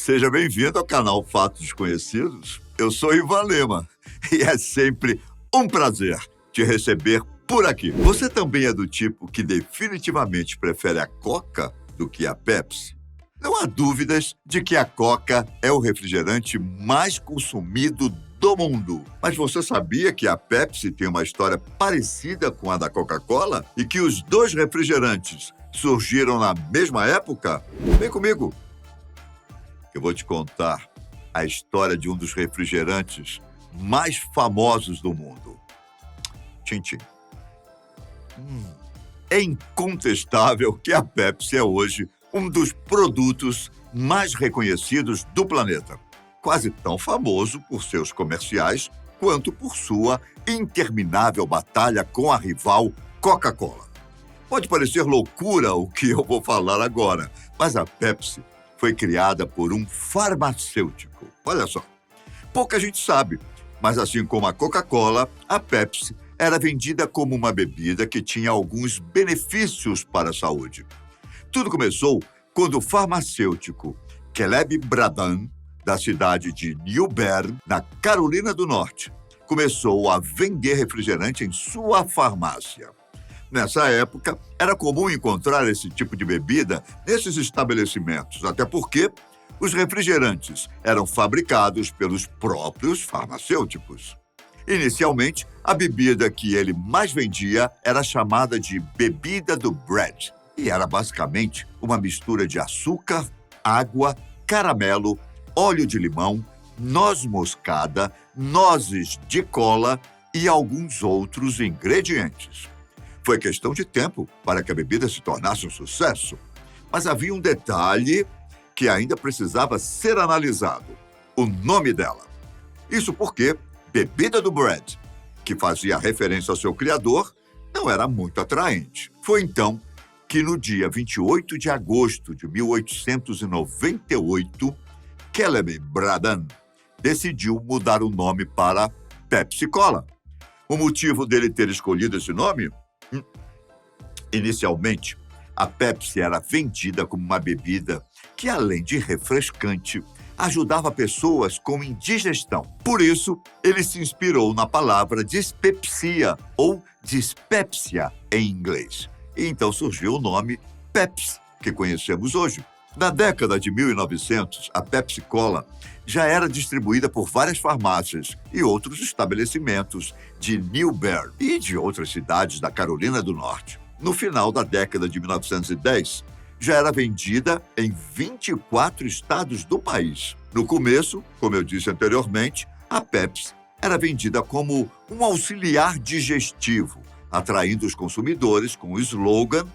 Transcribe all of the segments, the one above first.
Seja bem-vindo ao canal Fatos Desconhecidos. Eu sou Ivan Lima e é sempre um prazer te receber por aqui. Você também é do tipo que definitivamente prefere a Coca do que a Pepsi? Não há dúvidas de que a Coca é o refrigerante mais consumido do mundo. Mas você sabia que a Pepsi tem uma história parecida com a da Coca-Cola e que os dois refrigerantes surgiram na mesma época? Vem comigo. Eu vou te contar a história de um dos refrigerantes mais famosos do mundo. Tchim, tchim. É incontestável que a Pepsi é hoje um dos produtos mais reconhecidos do planeta. Quase tão famoso por seus comerciais quanto por sua interminável batalha com a rival Coca-Cola. Pode parecer loucura o que eu vou falar agora, mas a Pepsi foi criada por um farmacêutico. Olha só, pouca gente sabe, mas assim como a Coca-Cola, a Pepsi era vendida como uma bebida que tinha alguns benefícios para a saúde. Tudo começou quando o farmacêutico Caleb Bradan, da cidade de New Bern, na Carolina do Norte, começou a vender refrigerante em sua farmácia. Nessa época, era comum encontrar esse tipo de bebida nesses estabelecimentos, até porque os refrigerantes eram fabricados pelos próprios farmacêuticos. Inicialmente, a bebida que ele mais vendia era chamada de bebida do Brad, e era basicamente uma mistura de açúcar, água, caramelo, óleo de limão, noz moscada, nozes de cola e alguns outros ingredientes. Foi questão de tempo para que a bebida se tornasse um sucesso, mas havia um detalhe que ainda precisava ser analisado: o nome dela. Isso porque bebida do Brad, que fazia referência ao seu criador, não era muito atraente. Foi então que no dia 28 de agosto de 1898, Caleb Bradan decidiu mudar o nome para Pepsi Cola. O motivo dele ter escolhido esse nome? Inicialmente, a Pepsi era vendida como uma bebida que, além de refrescante, ajudava pessoas com indigestão. Por isso, ele se inspirou na palavra dispepsia ou dispepsia em inglês. E então surgiu o nome Pepsi, que conhecemos hoje. Na década de 1900, a Pepsi Cola já era distribuída por várias farmácias e outros estabelecimentos de New Bern e de outras cidades da Carolina do Norte. No final da década de 1910, já era vendida em 24 estados do país. No começo, como eu disse anteriormente, a Pepsi era vendida como um auxiliar digestivo, atraindo os consumidores com o slogan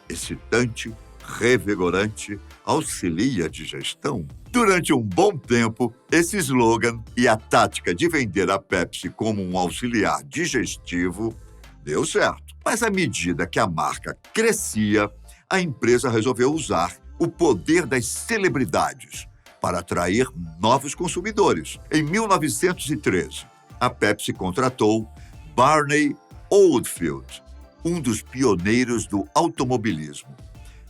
excitante, revigorante, auxilia a digestão. Durante um bom tempo, esse slogan e a tática de vender a Pepsi como um auxiliar digestivo deu certo. Mas à medida que a marca crescia, a empresa resolveu usar o poder das celebridades para atrair novos consumidores. Em 1913, a Pepsi contratou Barney Oldfield, um dos pioneiros do automobilismo.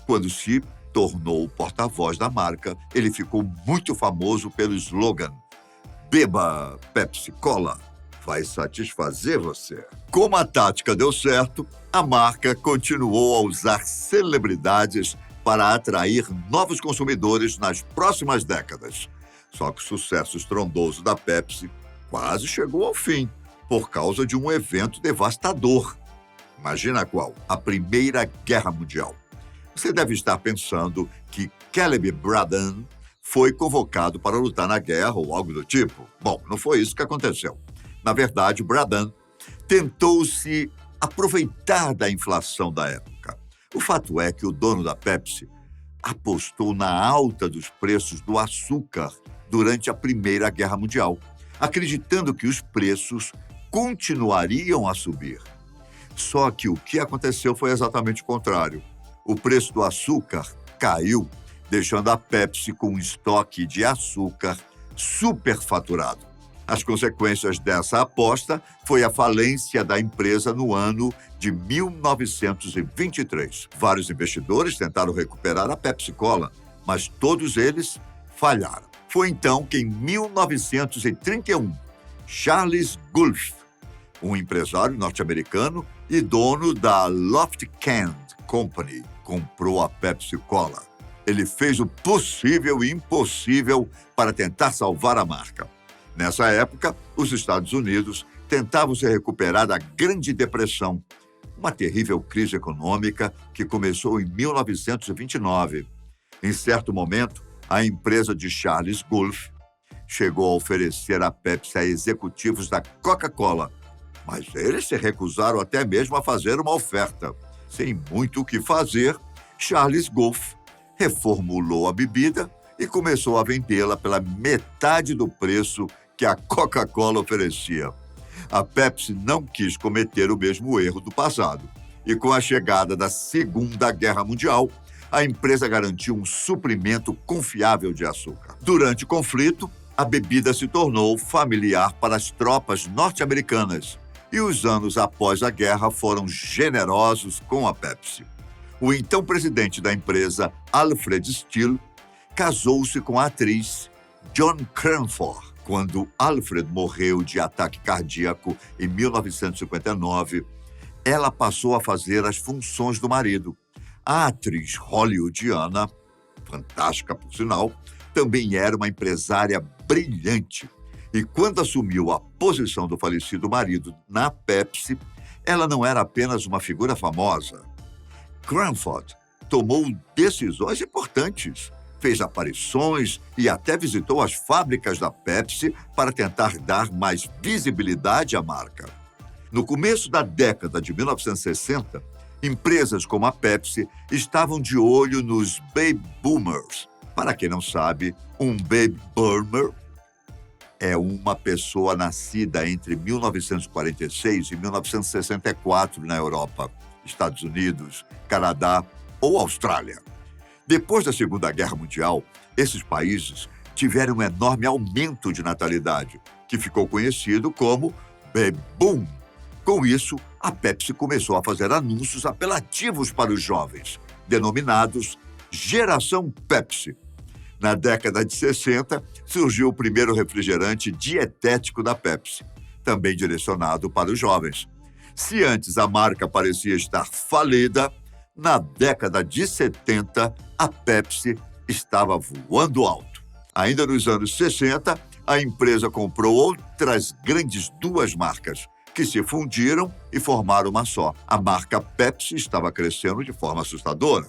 Quando se tornou o porta-voz da marca, ele ficou muito famoso pelo slogan "Beba Pepsi Cola, vai satisfazer você". Como a tática deu certo, a marca continuou a usar celebridades para atrair novos consumidores nas próximas décadas. Só que o sucesso estrondoso da Pepsi quase chegou ao fim, por causa de um evento devastador. Imagina qual? A Primeira Guerra Mundial. Você deve estar pensando que Caleb Bradan foi convocado para lutar na guerra ou algo do tipo. Bom, não foi isso que aconteceu. Na verdade, Bradan tentou se aproveitar da inflação da época. O fato é que o dono da Pepsi apostou na alta dos preços do açúcar durante a Primeira Guerra Mundial, acreditando que os preços continuariam a subir. Só que o que aconteceu foi exatamente o contrário. O preço do açúcar caiu, deixando a Pepsi com um estoque de açúcar superfaturado. As consequências dessa aposta foi a falência da empresa no ano de 1923. Vários investidores tentaram recuperar a Pepsi Cola, mas todos eles falharam. Foi então que, em 1931, Charles Gulf, um empresário norte-americano e dono da Loft Can Company, comprou a Pepsi Cola. Ele fez o possível e impossível para tentar salvar a marca. Nessa época, os Estados Unidos tentavam se recuperar da Grande Depressão, uma terrível crise econômica que começou em 1929. Em certo momento, a empresa de Charles Gulf chegou a oferecer a Pepsi a executivos da Coca-Cola, mas eles se recusaram até mesmo a fazer uma oferta. Sem muito o que fazer, Charles Gulf reformulou a bebida e começou a vendê-la pela metade do preço que a Coca-Cola oferecia. A Pepsi não quis cometer o mesmo erro do passado. E com a chegada da Segunda Guerra Mundial, a empresa garantiu um suprimento confiável de açúcar. Durante o conflito, a bebida se tornou familiar para as tropas norte-americanas e os anos após a guerra foram generosos com a Pepsi. O então presidente da empresa, Alfred Steel, casou-se com a atriz Joan Crawford. Quando Alfred morreu de ataque cardíaco em 1959, ela passou a fazer as funções do marido. A atriz hollywoodiana, fantástica por sinal, também era uma empresária brilhante. E quando assumiu a posição do falecido marido na Pepsi, ela não era apenas uma figura famosa. Crawford tomou decisões importantes, fez aparições e até visitou as fábricas da Pepsi para tentar dar mais visibilidade à marca. No começo da década de 1960, empresas como a Pepsi estavam de olho nos Baby Boomers. Para quem não sabe, um Baby Boomer é uma pessoa nascida entre 1946 e 1964 na Europa, Estados Unidos, Canadá ou Austrália. Depois da Segunda Guerra Mundial, esses países tiveram um enorme aumento de natalidade, que ficou conhecido como Baby Boom. Com isso, a Pepsi começou a fazer anúncios apelativos para os jovens, denominados Geração Pepsi. Na década de 60, surgiu o primeiro refrigerante dietético da Pepsi, também direcionado para os jovens. Se antes a marca parecia estar falida, na década de 70, a Pepsi estava voando alto. Ainda nos anos 60, a empresa comprou outras grandes duas marcas, que se fundiram e formaram uma só. A marca Pepsi estava crescendo de forma assustadora.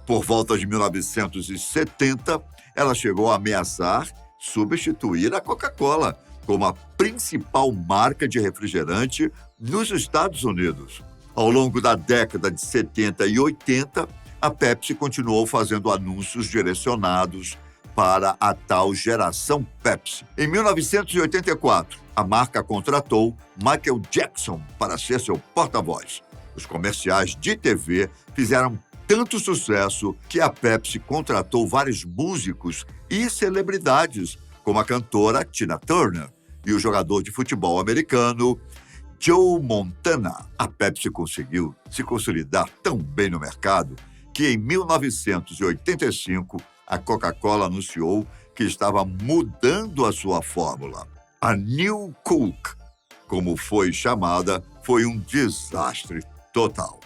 Por volta de 1970, ela chegou a ameaçar substituir a Coca-Cola como a principal marca de refrigerante nos Estados Unidos. Ao longo da década de 70 e 80, a Pepsi continuou fazendo anúncios direcionados para a tal Geração Pepsi. Em 1984, a marca contratou Michael Jackson para ser seu porta-voz. Os comerciais de TV fizeram tanto sucesso que a Pepsi contratou vários músicos e celebridades, como a cantora Tina Turner e o jogador de futebol americano Joe Montana. A Pepsi conseguiu se consolidar tão bem no mercado que, em 1985, a Coca-Cola anunciou que estava mudando a sua fórmula. A New Coke, como foi chamada, foi um desastre total.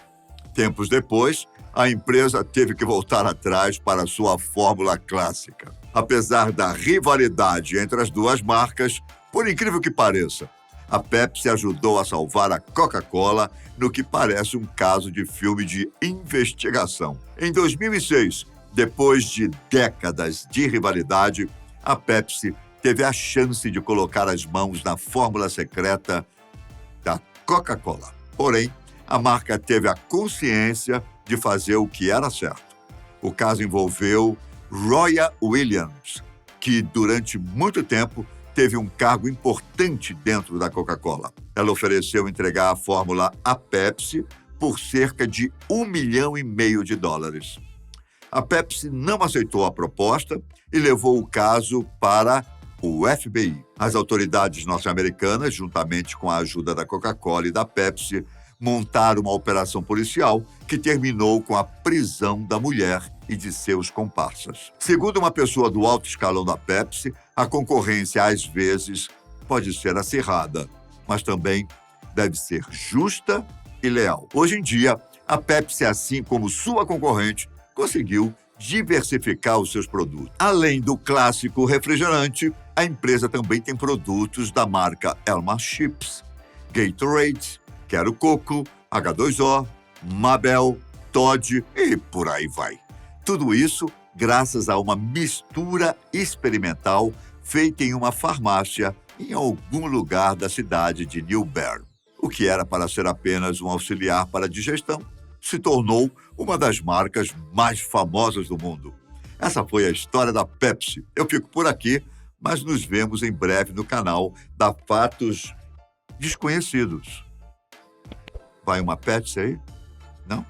Tempos depois, a empresa teve que voltar atrás para a sua fórmula clássica. Apesar da rivalidade entre as duas marcas, por incrível que pareça, a Pepsi ajudou a salvar a Coca-Cola no que parece um caso de filme de investigação. Em 2006, depois de décadas de rivalidade, a Pepsi teve a chance de colocar as mãos na fórmula secreta da Coca-Cola. Porém, a marca teve a consciência de fazer o que era certo. O caso envolveu Roya Williams, que durante muito tempo teve um cargo importante dentro da Coca-Cola. Ela ofereceu entregar a fórmula à Pepsi por cerca de $1,5 milhão. A Pepsi não aceitou a proposta e levou o caso para o FBI. As autoridades norte-americanas, juntamente com a ajuda da Coca-Cola e da Pepsi, montaram uma operação policial que terminou com a prisão da mulher e de seus comparsas. Segundo uma pessoa do alto escalão da Pepsi, a concorrência às vezes pode ser acirrada, mas também deve ser justa e leal. Hoje em dia, a Pepsi, assim como sua concorrente, conseguiu diversificar os seus produtos. Além do clássico refrigerante, a empresa também tem produtos da marca Elma Chips, Gatorade, Quero Coco, H2O, Mabel, Toddy e por aí vai. Tudo isso graças a uma mistura experimental feita em uma farmácia em algum lugar da cidade de New Bern. O que era para ser apenas um auxiliar para a digestão se tornou uma das marcas mais famosas do mundo. Essa foi a história da Pepsi. Eu fico por aqui, mas nos vemos em breve no canal da Fatos Desconhecidos. Vai uma Pepsi aí? Não?